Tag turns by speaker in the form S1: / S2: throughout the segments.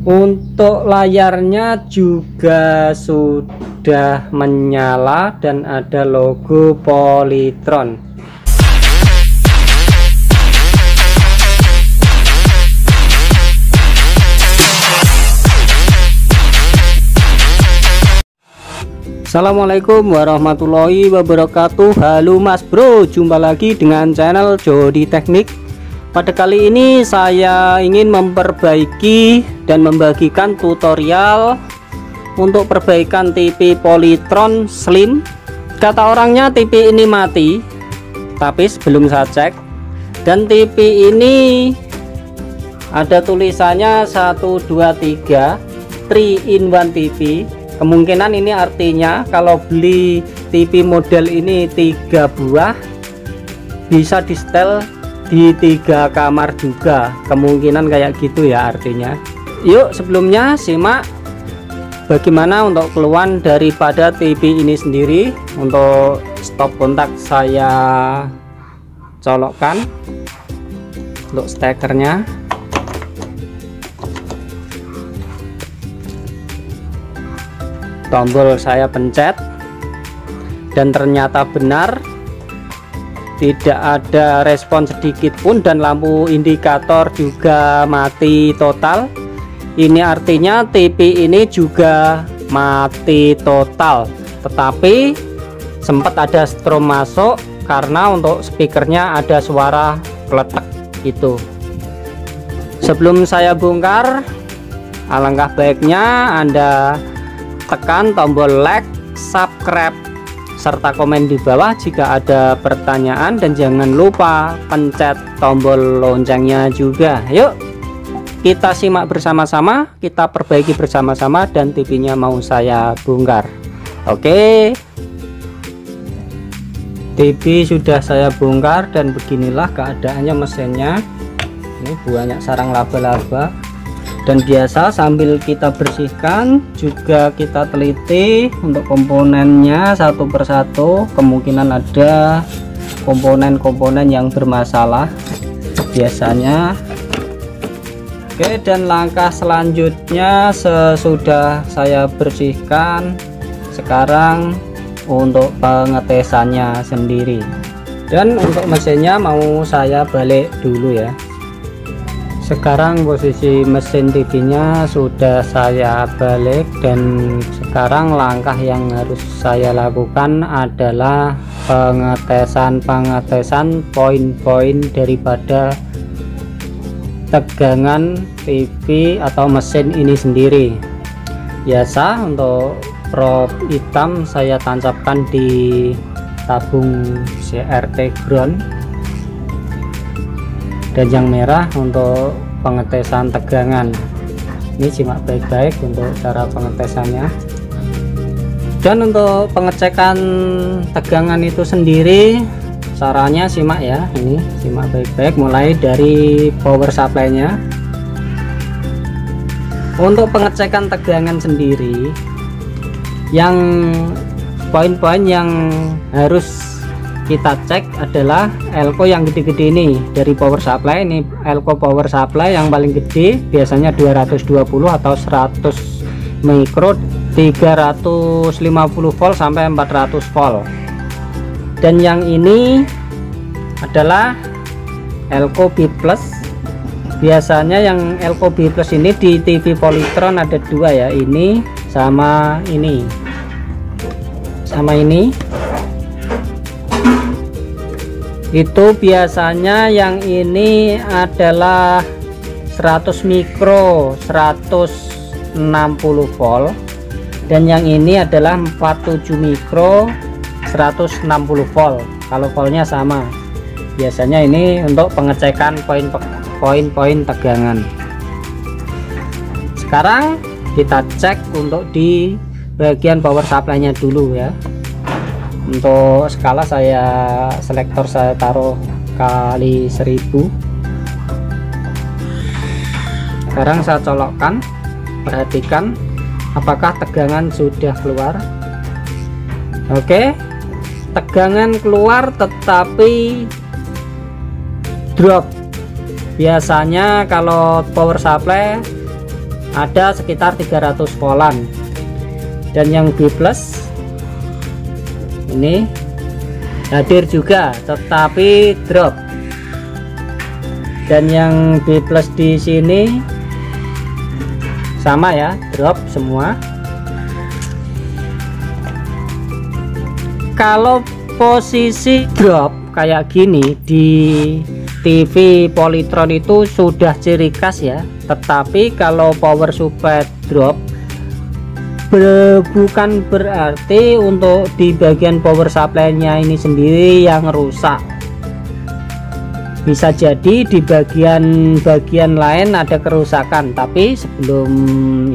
S1: Untuk layarnya juga sudah menyala dan ada logo Polytron. Assalamualaikum warahmatullahi wabarakatuh. Halo Mas Bro, jumpa lagi dengan channel Jody Teknik. Pada kali ini saya ingin memperbaiki dan membagikan tutorial untuk perbaikan TV Polytron Slim. Kata orangnya TV ini mati, tapi sebelum saya cek, dan TV ini ada tulisannya 1 2 3 3 in 1 TV. Kemungkinan ini artinya kalau beli TV model ini 3 buah bisa di setel di 3 kamar juga, kemungkinan kayak gitu ya artinya. Yuk sebelumnya simak bagaimana untuk keluhan daripada TV ini sendiri. Untuk stop kontak saya colokkan, untuk stekernya tombol saya pencet dan ternyata benar tidak ada respon sedikit pun, dan lampu indikator juga mati total. Ini artinya TV ini juga mati total, tetapi sempat ada strom masuk karena untuk speakernya ada suara kletek gitu. Sebelum saya bongkar, alangkah baiknya Anda tekan tombol like, subscribe, serta komen di bawah jika ada pertanyaan, dan jangan lupa pencet tombol loncengnya juga. Yuk kita simak bersama-sama, kita perbaiki bersama-sama, dan TV-nya mau saya bongkar. Oke, TV sudah saya bongkar dan beginilah keadaannya mesinnya. Ini banyak sarang laba-laba. Dan biasa sambil kita bersihkan juga kita teliti untuk komponennya satu persatu. Kemungkinan ada komponen-komponen yang bermasalah biasanya. Oke, dan langkah selanjutnya sesudah saya bersihkan, sekarang untuk pengetesannya sendiri. Dan untuk mesinnya mau saya balik dulu ya. Sekarang posisi mesin TV-nya sudah saya balik, dan sekarang langkah yang harus saya lakukan adalah pengetesan poin-poin daripada tegangan TV atau mesin ini sendiri. Biasa untuk probe hitam saya tancapkan di tabung CRT ground, dan yang merah untuk pengetesan tegangan. Ini simak baik-baik untuk cara pengetesannya. Dan untuk pengecekan tegangan itu sendiri caranya simak ya, ini simak baik-baik mulai dari power supply-nya. Untuk pengecekan tegangan sendiri, yang poin-poin yang harus kita cek adalah elko yang gede-gede ini dari power supply. Ini elko power supply yang paling gede biasanya 220 atau 100 mikro, 350 volt sampai 400 volt. Dan yang ini adalah elko B plus. Biasanya yang elko B plus ini di TV Polytron ada dua ya, ini sama ini, sama ini. Itu biasanya yang ini adalah 100 mikro 160 volt, dan yang ini adalah 47 mikro 160 volt. Kalau voltnya sama. Biasanya ini untuk pengecekan poin-poin tegangan. Sekarang kita cek untuk di bagian power supply-nya dulu ya. Untuk skala selektor saya taruh kali 1000. Sekarang saya colokkan, perhatikan apakah tegangan sudah keluar. Oke, tegangan keluar tetapi drop. Biasanya kalau power supply ada sekitar 300 voltan, dan yang B+ ini hadir juga tetapi drop, dan yang B+ di sini sama ya, drop semua. Kalau posisi drop kayak gini di TV Polytron itu sudah ciri khas ya, tetapi kalau power supply drop bukan berarti untuk di bagian power supply-nya ini sendiri yang rusak. Bisa jadi di bagian lain ada kerusakan, tapi sebelum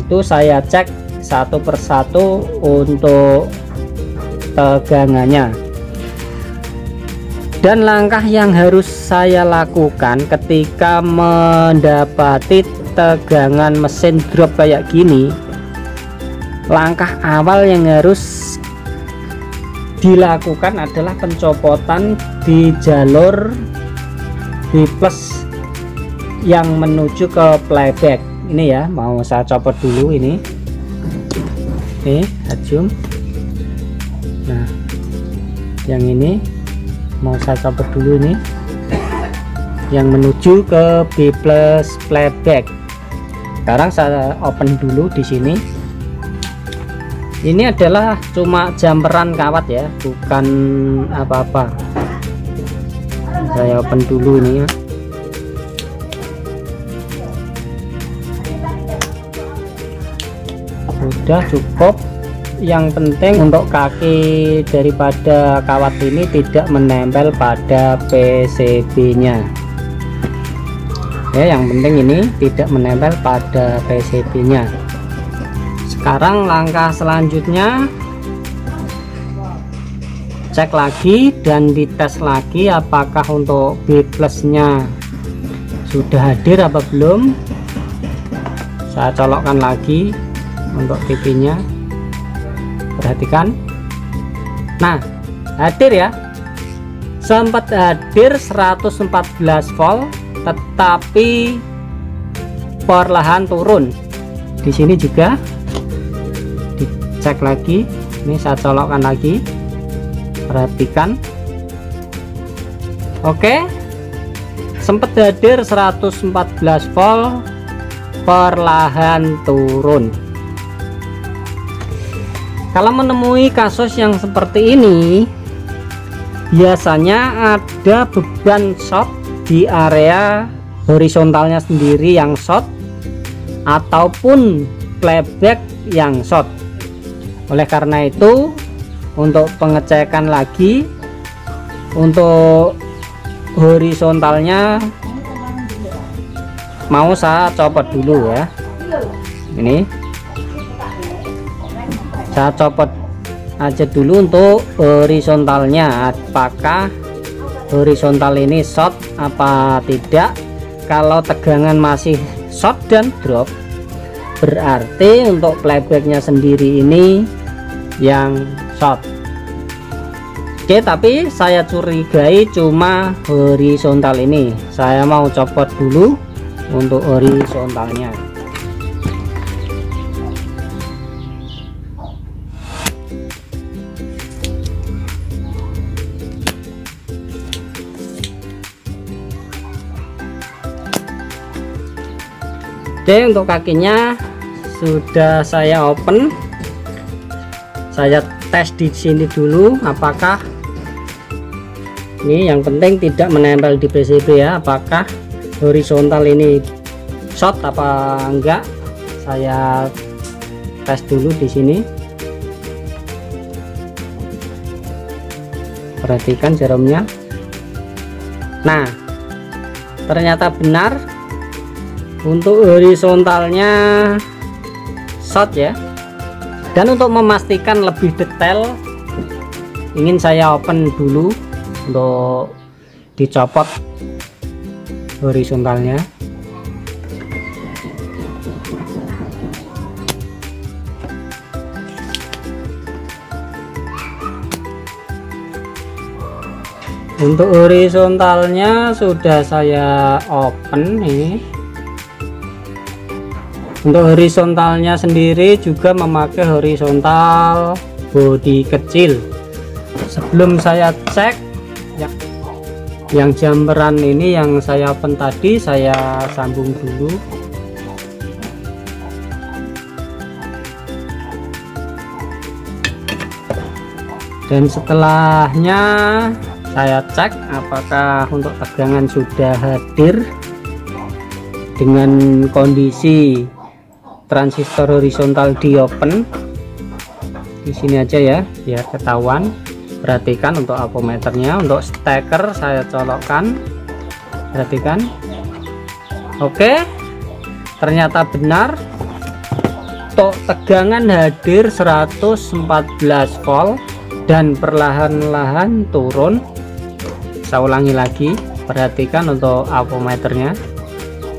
S1: itu saya cek satu persatu untuk tegangannya. Dan langkah yang harus saya lakukan ketika mendapati tegangan mesin drop kayak gini, langkah awal yang harus dilakukan adalah pencopotan di jalur B+ yang menuju ke playback. Ini ya, mau saya copot dulu ini. Oke, zoom. Nah, yang ini mau saya copot dulu ini, yang menuju ke B+ playback. Sekarang saya open dulu di sini. Ini adalah cuma jumperan kawat ya, bukan apa-apa. Saya open dulu ini ya. Sudah cukup. Yang penting untuk kaki daripada kawat ini tidak menempel pada PCB nya ya, yang penting ini tidak menempel pada PCB nya. Sekarang langkah selanjutnya cek lagi dan dites lagi apakah untuk B+ nya sudah hadir apa belum. Saya colokkan lagi untuk TV nya, perhatikan. Nah, hadir ya, sempat hadir 114 volt tetapi perlahan turun. Di sini juga dicek lagi, ini saya colokkan lagi, perhatikan. Oke, sempat hadir 114 volt perlahan turun. Kalau menemui kasus yang seperti ini, biasanya ada beban short di area horizontalnya sendiri yang short ataupun playback yang short. Oleh karena itu, untuk pengecekan lagi untuk horizontalnya mau saya copot dulu ya. Ini saya copot aja dulu untuk horizontalnya, apakah horizontal ini short apa tidak. Kalau tegangan masih short dan drop, berarti untuk playbacknya sendiri ini yang short. Oke, tapi saya curigai cuma horizontal ini. Saya mau copot dulu untuk horizontalnya. Oke, untuk kakinya sudah saya open. Saya tes di sini dulu apakah ini, yang penting tidak menempel di PCB ya, apakah horizontal ini short apa enggak. Saya tes dulu di sini. Perhatikan jarumnya. Nah, ternyata benar. Untuk horizontalnya short ya. Dan untuk memastikan lebih detail, ingin saya open dulu untuk dicopot horizontalnya. Untuk horizontalnya sudah saya open ini. Untuk horizontalnya sendiri juga memakai horizontal bodi kecil. Sebelum saya cek ya, yang jamperan ini yang saya open tadi, saya sambung dulu. Dan setelahnya saya cek apakah untuk tegangan sudah hadir dengan kondisi transistor horizontal di open. Di sini aja ya biar ketahuan. Perhatikan untuk avometernya, untuk steker saya colokkan, perhatikan. Oke, ternyata benar untuk tegangan hadir 114 volt dan perlahan-lahan turun. Saya ulangi lagi, perhatikan untuk avometernya.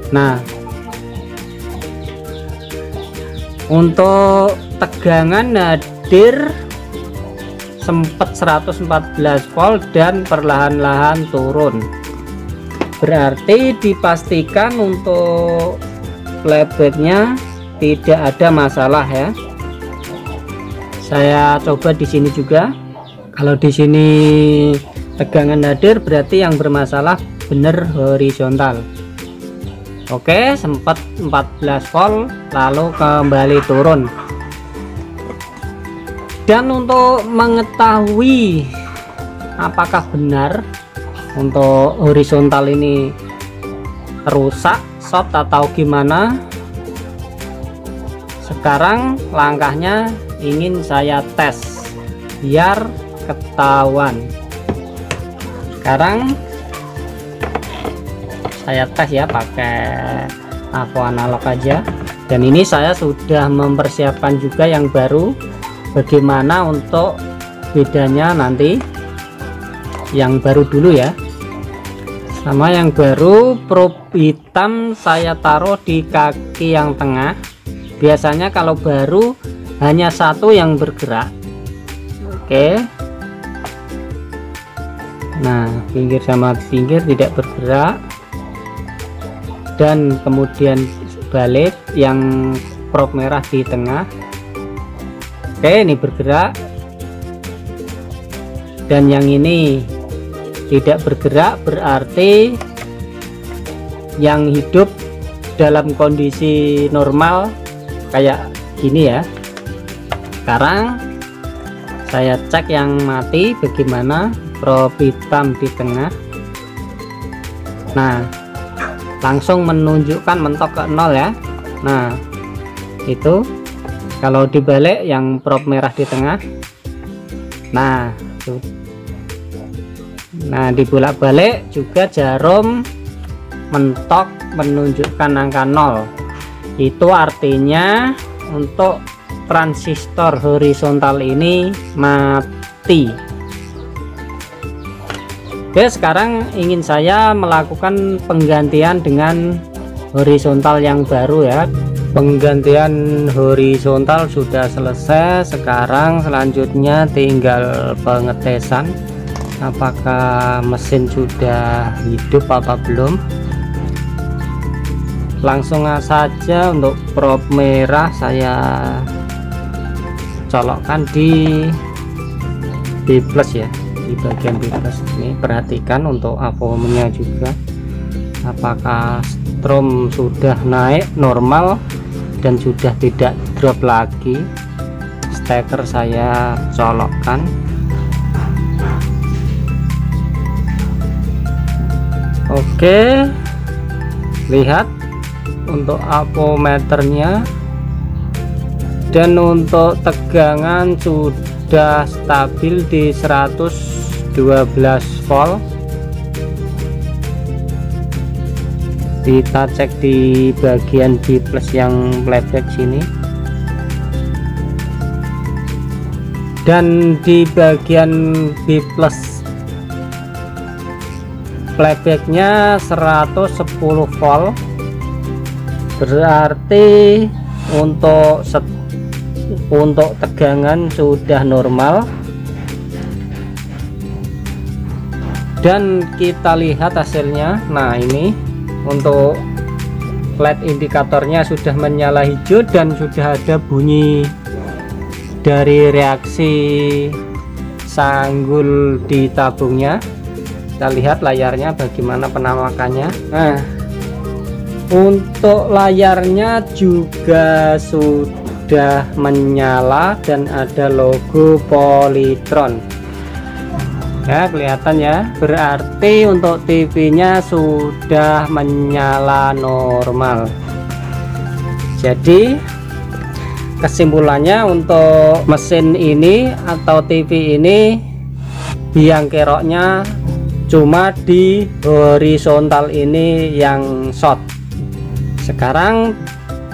S1: Nah, untuk tegangan hadir sempat 114 volt dan perlahan-lahan turun, berarti dipastikan untuk playbacknya tidak ada masalah ya. Saya coba di sini juga. Kalau di sini tegangan hadir berarti yang bermasalah benar horizontal. Oke, sempat 14 volt lalu kembali turun. Dan untuk mengetahui apakah benar untuk horizontal ini rusak, short atau gimana, sekarang langkahnya ingin saya tes biar ketahuan. Sekarang saya tes ya pakai avo analog aja. Dan ini saya sudah mempersiapkan juga yang baru. Bagaimana untuk bedanya nanti, yang baru dulu ya. Sama yang baru, probe hitam saya taruh di kaki yang tengah. Biasanya kalau baru hanya satu yang bergerak. Oke, nah pinggir sama pinggir tidak bergerak, dan kemudian balik yang probe merah di tengah. Oke, ini bergerak, dan yang ini tidak bergerak, berarti yang hidup dalam kondisi normal kayak gini ya. Sekarang saya cek yang mati bagaimana, probe hitam di tengah. Nah, langsung menunjukkan mentok ke 0 ya. Nah, itu kalau dibalik yang probe merah di tengah. Nah, tuh. Nah, dibolak-balik juga jarum mentok menunjukkan angka 0. Itu artinya untuk transistor horizontal ini mati. Oke, sekarang ingin saya melakukan penggantian dengan horizontal yang baru ya. Penggantian horizontal sudah selesai. Sekarang selanjutnya tinggal pengetesan apakah mesin sudah hidup apa belum. Langsung saja untuk probe merah saya colokkan di B+ ya, di bagian B+. Ini perhatikan untuk avonya juga apakah strom sudah naik normal dan sudah tidak drop lagi. Steker saya colokkan. Oke, lihat untuk avometernya, dan untuk tegangan sudah stabil di 112 volt. Kita cek di bagian B+ yang playback sini, dan di bagian B+ playbacknya 110 volt, berarti untuk tegangan sudah normal. Dan kita lihat hasilnya. Nah, ini untuk LED indikatornya sudah menyala hijau dan sudah ada bunyi dari reaksi sanggul di tabungnya. Kita lihat layarnya bagaimana penampakannya. Nah, untuk layarnya juga sudah menyala dan ada logo Polytron. Ya, kelihatan ya, berarti untuk TV nya sudah menyala normal. Jadi kesimpulannya untuk mesin ini atau TV ini biang keroknya cuma di horizontal ini yang short. Sekarang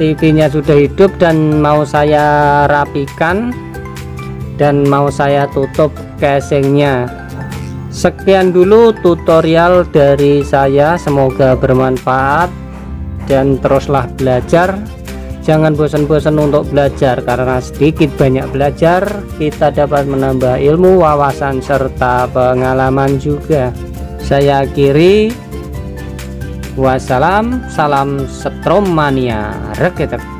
S1: TV nya sudah hidup dan mau saya rapikan dan mau saya tutup casingnya. Sekian dulu tutorial dari saya, semoga bermanfaat dan teruslah belajar. Jangan bosan-bosan untuk belajar, karena sedikit banyak belajar kita dapat menambah ilmu, wawasan serta pengalaman juga. Saya akhiri, wassalam, salam Stromania, reketek.